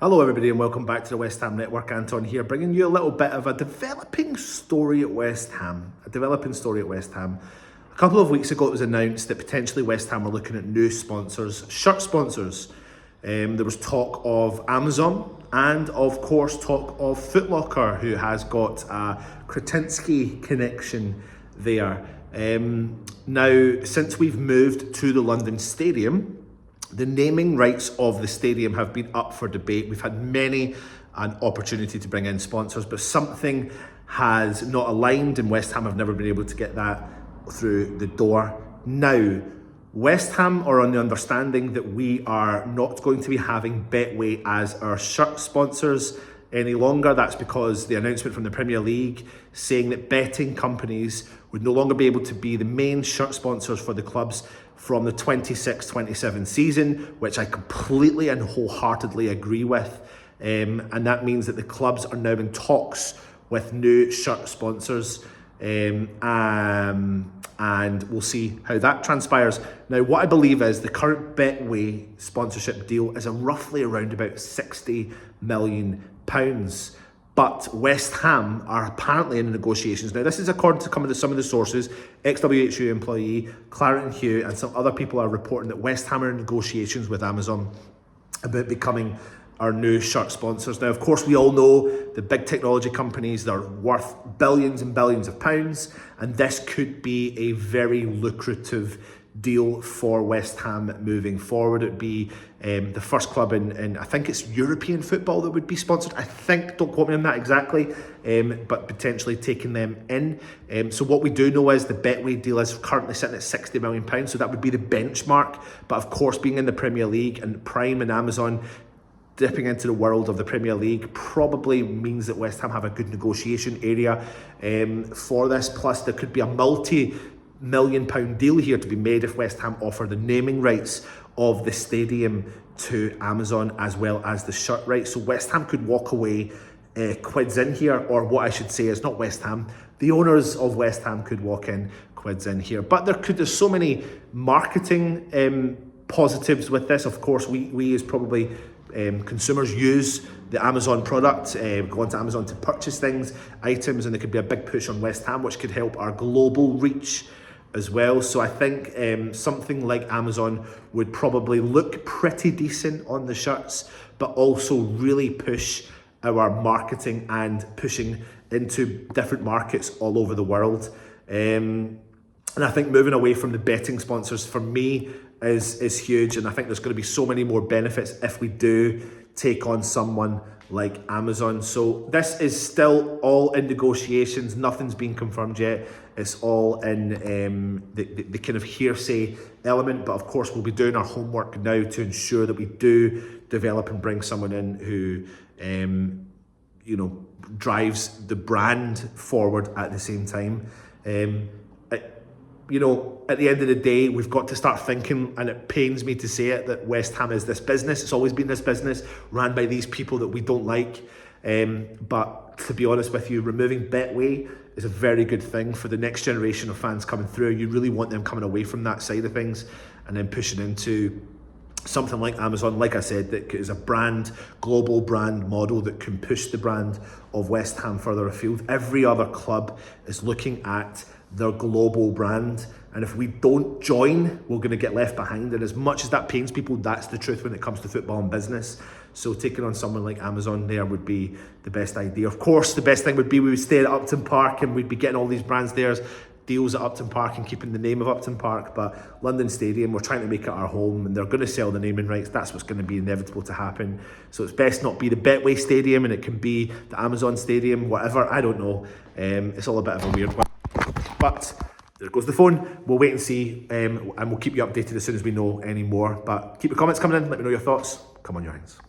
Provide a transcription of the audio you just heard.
Hello everybody and welcome back to the West Ham Network. Anton here, bringing you a little bit of a developing story at West Ham. A couple of weeks ago it was announced that potentially West Ham were looking at new sponsors, shirt sponsors. There was talk of Amazon and of course talk of Foot Locker, who has got a Kretinsky connection there. Now, since we've moved to the London Stadium, the naming rights of the stadium have been up for debate. We've had many an opportunity to bring in sponsors, but something has not aligned and West Ham have never been able to get that through the door. Now, West Ham are on the understanding that we are not going to be having Betway as our shirt sponsors any longer. That's because the announcement from the Premier League saying that betting companies would no longer be able to be the main shirt sponsors for the clubs from the 26-27 season, which I completely and wholeheartedly agree with. And that means that the clubs are now in talks with new shirt sponsors. And we'll see how that transpires. Now, what I believe is the current Betway sponsorship deal is roughly around about £60 million. But West Ham are apparently in negotiations. Now, this is according to some of the sources. XWHU employee, Clarendon Hugh, and some other people are reporting that West Ham are in negotiations with Amazon about becoming our new shirt sponsors. Now, of course, we all know the big technology companies, they're worth billions and billions of pounds, and this could be a very lucrative deal for West Ham moving forward. It would be the first club in I think it's European football that would be sponsored. I think, don't quote me on that exactly, but potentially taking them in. So what we do know is the Betway deal is currently sitting at £60 million, so that would be the benchmark. But of course, being in the Premier League and Prime and Amazon dipping into the world of the Premier League probably means that West Ham have a good negotiation area for this. Plus, there could be a multi-million-pound deal here to be made if West Ham offer the naming rights of the stadium to Amazon as well as the shirt rights. So West Ham could walk away quids in here, or what I should say is not West Ham, the owners of West Ham could walk in quids in here. But there's so many marketing positives with this. Of course, we as probably consumers use the Amazon product, go onto Amazon to purchase items, and there could be a big push on West Ham, which could help our global reach as well. So I think something like Amazon would probably look pretty decent on the shirts, but also really push our marketing and pushing into different markets all over the world. And I think moving away from the betting sponsors for me is huge, and I think there's going to be so many more benefits if we do take on someone like Amazon. So this is still all in negotiations. Nothing's been confirmed yet. It's all in the kind of hearsay element. But of course, we'll be doing our homework now to ensure that we do develop and bring someone in who, drives the brand forward at the same time. At the end of the day, we've got to start thinking, and it pains me to say it, that West Ham is this business. It's always been this business ran by these people that we don't like. But to be honest with you, removing Betway is a very good thing for the next generation of fans coming through. You really want them coming away from that side of things and then pushing into something like Amazon, like I said, that is a global brand model that can push the brand of West Ham further afield. Every other club is looking at their global brand, and if we don't join, we're going to get left behind. And as much as that pains people, that's the truth when it comes to football and business. So taking on someone like Amazon there would be the best idea. Of course, the best thing would be we would stay at Upton Park and we'd be getting all these brands there, deals at Upton Park and keeping the name of Upton Park. But London Stadium, we're trying to make it our home, and they're going to sell the naming rights. That's what's going to be inevitable to happen. So it's best not be the Betway Stadium, and it can be the Amazon Stadium, whatever. I don't know. It's all a bit of a weird one. But there goes the phone. We'll wait and see, and we'll keep you updated as soon as we know any more. But keep your comments coming in. Let me know your thoughts. Come on, your hands.